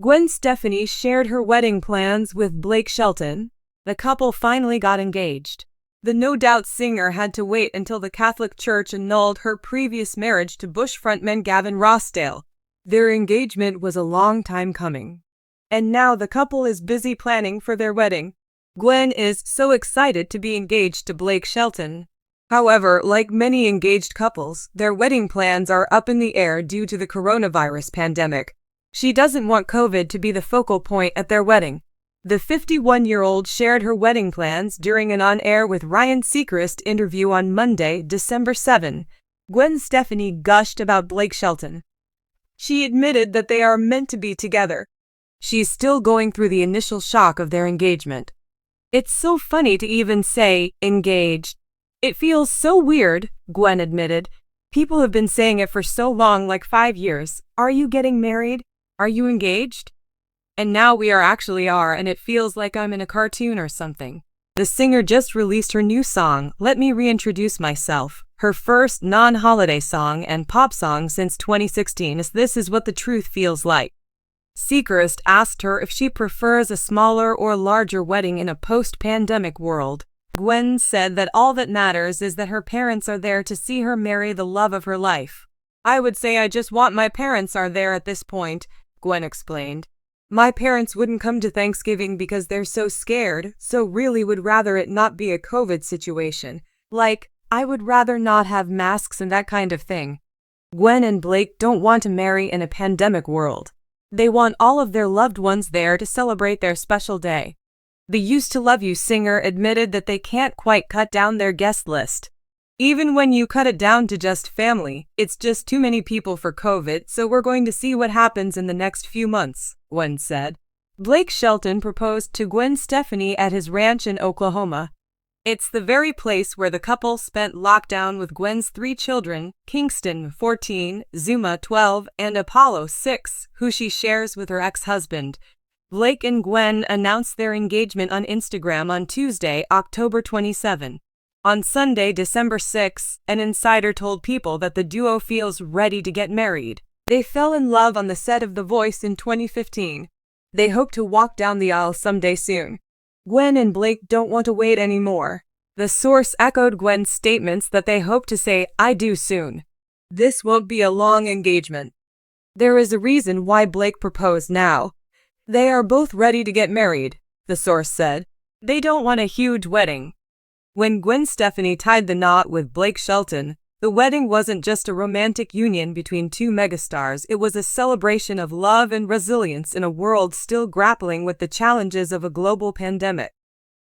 Gwen Stefani shared her wedding plans with Blake Shelton. The couple finally got engaged. The No Doubt singer had to wait until the Catholic Church annulled her previous marriage to Bush frontman Gavin Rossdale. Their engagement was a long time coming. And now the couple is busy planning for their wedding. Gwen is so excited to be engaged to Blake Shelton. However, like many engaged couples, their wedding plans are up in the air due to the coronavirus pandemic. She doesn't want COVID to be the focal point at their wedding. The 51-year-old shared her wedding plans during an on-air with Ryan Seacrest interview on Monday, December 7. Gwen Stefani gushed about Blake Shelton. She admitted that they are meant to be together. She's still going through the initial shock of their engagement. It's so funny to even say, engaged. It feels so weird, Gwen admitted. People have been saying it for so long, like 5 years. Are you getting married? Are you engaged? And now we actually are, and it feels like I'm in a cartoon or something. The singer just released her new song, Let Me Reintroduce Myself, her first non-holiday song and pop song since 2016, as This Is What the Truth Feels Like. Seacrest asked her if she prefers a smaller or larger wedding in a post-pandemic world. Gwen said that all that matters is that her parents are there to see her marry the love of her life. I would say I just want my parents are there at this point, Gwen explained. My parents wouldn't come to Thanksgiving because they're so scared, so really would rather it not be a COVID situation. Like, I would rather not have masks and that kind of thing. Gwen and Blake don't want to marry in a pandemic world. They want all of their loved ones there to celebrate their special day. The Used to Love You singer admitted that they can't quite cut down their guest list. Even when you cut it down to just family, it's just too many people for COVID, so we're going to see what happens in the next few months, Gwen said. Blake Shelton proposed to Gwen Stefani at his ranch in Oklahoma. It's the very place where the couple spent lockdown with Gwen's 3 children, Kingston, 14, Zuma, 12, and Apollo, 6, who she shares with her ex-husband. Blake and Gwen announced their engagement on Instagram on Tuesday, October 27. On Sunday, December 6, an insider told People that the duo feels ready to get married. They fell in love on the set of The Voice in 2015. They hope to walk down the aisle someday soon. Gwen and Blake don't want to wait anymore. The source echoed Gwen's statements that they hope to say, I do soon. This won't be a long engagement. There is a reason why Blake proposed now. They are both ready to get married, the source said. They don't want a huge wedding. When Gwen Stefani tied the knot with Blake Shelton, the wedding wasn't just a romantic union between 2 megastars, it was a celebration of love and resilience in a world still grappling with the challenges of a global pandemic.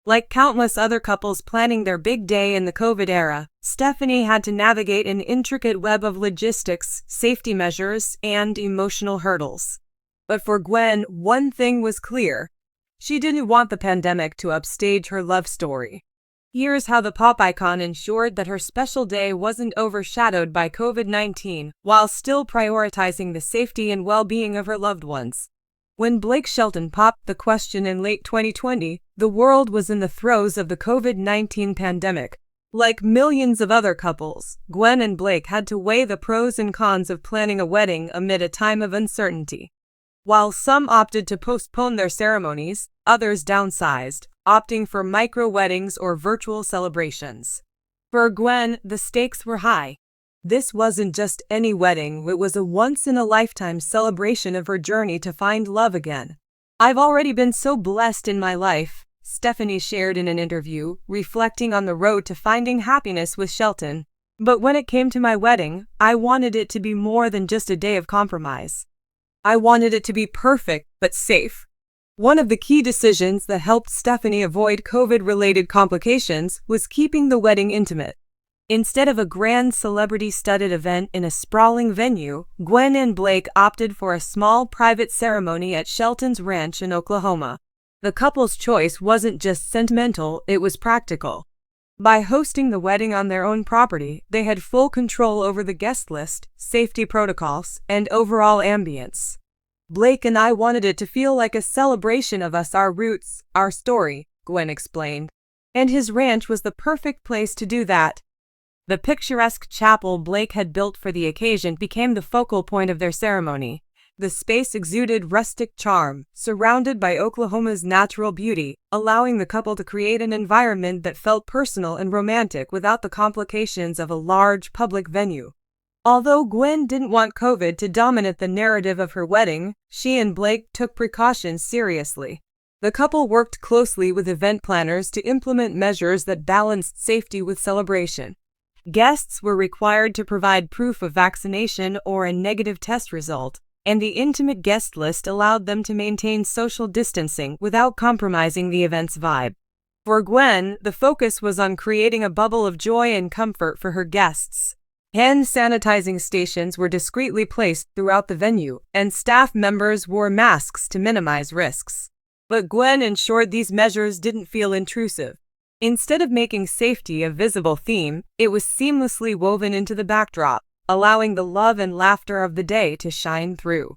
Like countless other couples planning their big day in the COVID era, Stefani had to navigate an intricate web of logistics, safety measures, and emotional hurdles. But for Gwen, one thing was clear. She didn't want the pandemic to upstage her love story. Here's how the pop icon ensured that her special day wasn't overshadowed by COVID-19, while still prioritizing the safety and well-being of her loved ones. When Blake Shelton popped the question in late 2020, the world was in the throes of the COVID-19 pandemic. Like millions of other couples, Gwen and Blake had to weigh the pros and cons of planning a wedding amid a time of uncertainty. While some opted to postpone their ceremonies, others downsized, opting for micro-weddings or virtual celebrations. For Gwen, the stakes were high. This wasn't just any wedding, it was a once-in-a-lifetime celebration of her journey to find love again. I've already been so blessed in my life, Stefani shared in an interview, reflecting on the road to finding happiness with Shelton. But when it came to my wedding, I wanted it to be more than just a day of compromise. I wanted it to be perfect, but safe. One of the key decisions that helped Stefani avoid COVID-related complications was keeping the wedding intimate. Instead of a grand celebrity-studded event in a sprawling venue, Gwen and Blake opted for a small private ceremony at Shelton's ranch in Oklahoma. The couple's choice wasn't just sentimental, it was practical. By hosting the wedding on their own property, they had full control over the guest list, safety protocols, and overall ambience. Blake and I wanted it to feel like a celebration of us, our roots, our story, Gwen explained. And his ranch was the perfect place to do that. The picturesque chapel Blake had built for the occasion became the focal point of their ceremony. The space exuded rustic charm, surrounded by Oklahoma's natural beauty, allowing the couple to create an environment that felt personal and romantic without the complications of a large public venue. Although Gwen didn't want COVID to dominate the narrative of her wedding, she and Blake took precautions seriously. The couple worked closely with event planners to implement measures that balanced safety with celebration. Guests were required to provide proof of vaccination or a negative test result, and the intimate guest list allowed them to maintain social distancing without compromising the event's vibe. For Gwen, the focus was on creating a bubble of joy and comfort for her guests. Hand sanitizing stations were discreetly placed throughout the venue, and staff members wore masks to minimize risks. But Gwen ensured these measures didn't feel intrusive. Instead of making safety a visible theme, it was seamlessly woven into the backdrop, allowing the love and laughter of the day to shine through.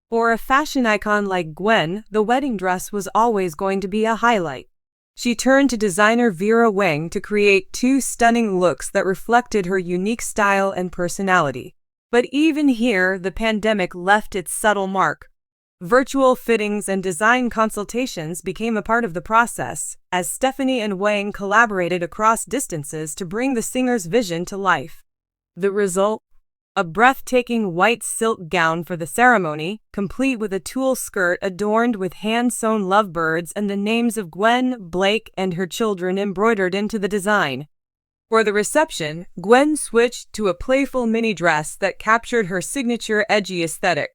For a fashion icon like Gwen, the wedding dress was always going to be a highlight. She turned to designer Vera Wang to create two stunning looks that reflected her unique style and personality. But even here, the pandemic left its subtle mark. Virtual fittings and design consultations became a part of the process, as Stefani and Wang collaborated across distances to bring the singer's vision to life. The result? A breathtaking white silk gown for the ceremony, complete with a tulle skirt adorned with hand-sewn lovebirds and the names of Gwen, Blake, and her children embroidered into the design. For the reception, Gwen switched to a playful mini dress that captured her signature edgy aesthetic.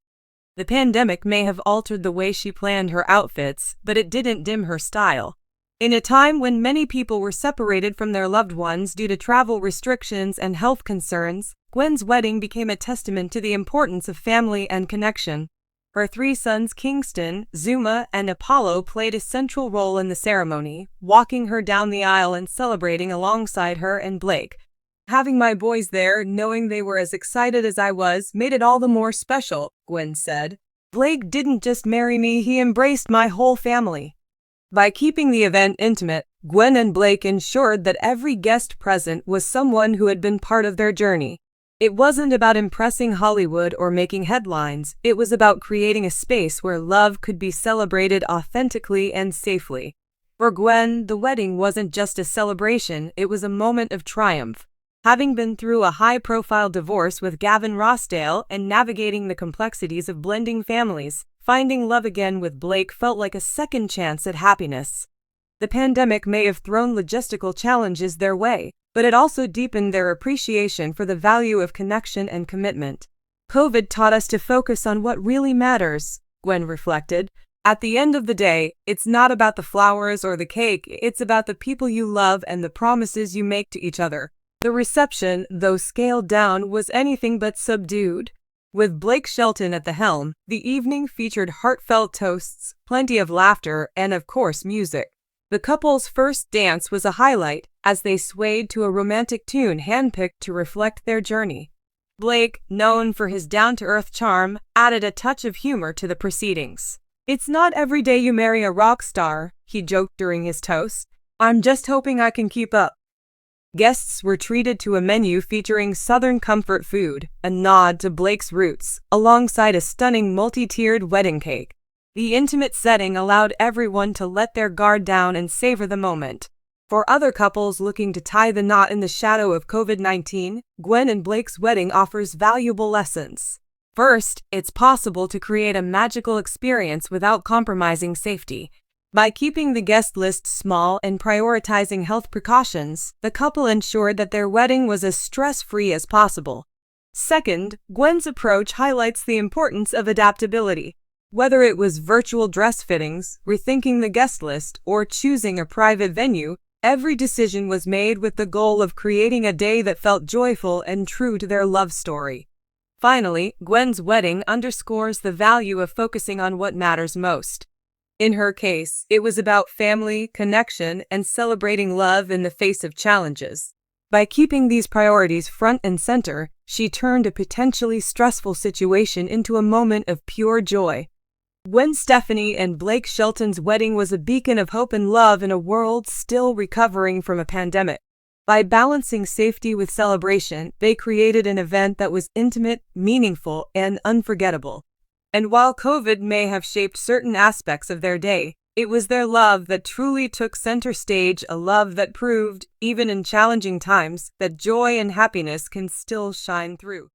The pandemic may have altered the way she planned her outfits, but it didn't dim her style. In a time when many people were separated from their loved ones due to travel restrictions and health concerns, Gwen's wedding became a testament to the importance of family and connection. Her three sons Kingston, Zuma, and Apollo played a central role in the ceremony, walking her down the aisle and celebrating alongside her and Blake. Having my boys there, knowing they were as excited as I was, made it all the more special, Gwen said. Blake didn't just marry me, he embraced my whole family. By keeping the event intimate, Gwen and Blake ensured that every guest present was someone who had been part of their journey. It wasn't about impressing Hollywood or making headlines, it was about creating a space where love could be celebrated authentically and safely. For Gwen, the wedding wasn't just a celebration, it was a moment of triumph. Having been through a high-profile divorce with Gavin Rossdale and navigating the complexities of blending families, finding love again with Blake felt like a second chance at happiness. The pandemic may have thrown logistical challenges their way, but it also deepened their appreciation for the value of connection and commitment. COVID taught us to focus on what really matters, Gwen reflected. At the end of the day, it's not about the flowers or the cake, it's about the people you love and the promises you make to each other. The reception, though scaled down, was anything but subdued. With Blake Shelton at the helm, the evening featured heartfelt toasts, plenty of laughter, and of course music. The couple's first dance was a highlight, as they swayed to a romantic tune handpicked to reflect their journey. Blake, known for his down-to-earth charm, added a touch of humor to the proceedings. "It's not every day you marry a rock star," he joked during his toast. "I'm just hoping I can keep up." Guests were treated to a menu featuring Southern comfort food, a nod to Blake's roots, alongside a stunning multi-tiered wedding cake. The intimate setting allowed everyone to let their guard down and savor the moment. For other couples looking to tie the knot in the shadow of COVID-19, Gwen and Blake's wedding offers valuable lessons. First, it's possible to create a magical experience without compromising safety. By keeping the guest list small and prioritizing health precautions, the couple ensured that their wedding was as stress-free as possible. Second, Gwen's approach highlights the importance of adaptability. Whether it was virtual dress fittings, rethinking the guest list, or choosing a private venue, every decision was made with the goal of creating a day that felt joyful and true to their love story. Finally, Gwen's wedding underscores the value of focusing on what matters most. In her case, it was about family, connection, and celebrating love in the face of challenges. By keeping these priorities front and center, she turned a potentially stressful situation into a moment of pure joy. Gwen Stefani and Blake Shelton's wedding was a beacon of hope and love in a world still recovering from a pandemic. By balancing safety with celebration, they created an event that was intimate, meaningful, and unforgettable. And while COVID may have shaped certain aspects of their day, it was their love that truly took center stage, a love that proved, even in challenging times, that joy and happiness can still shine through.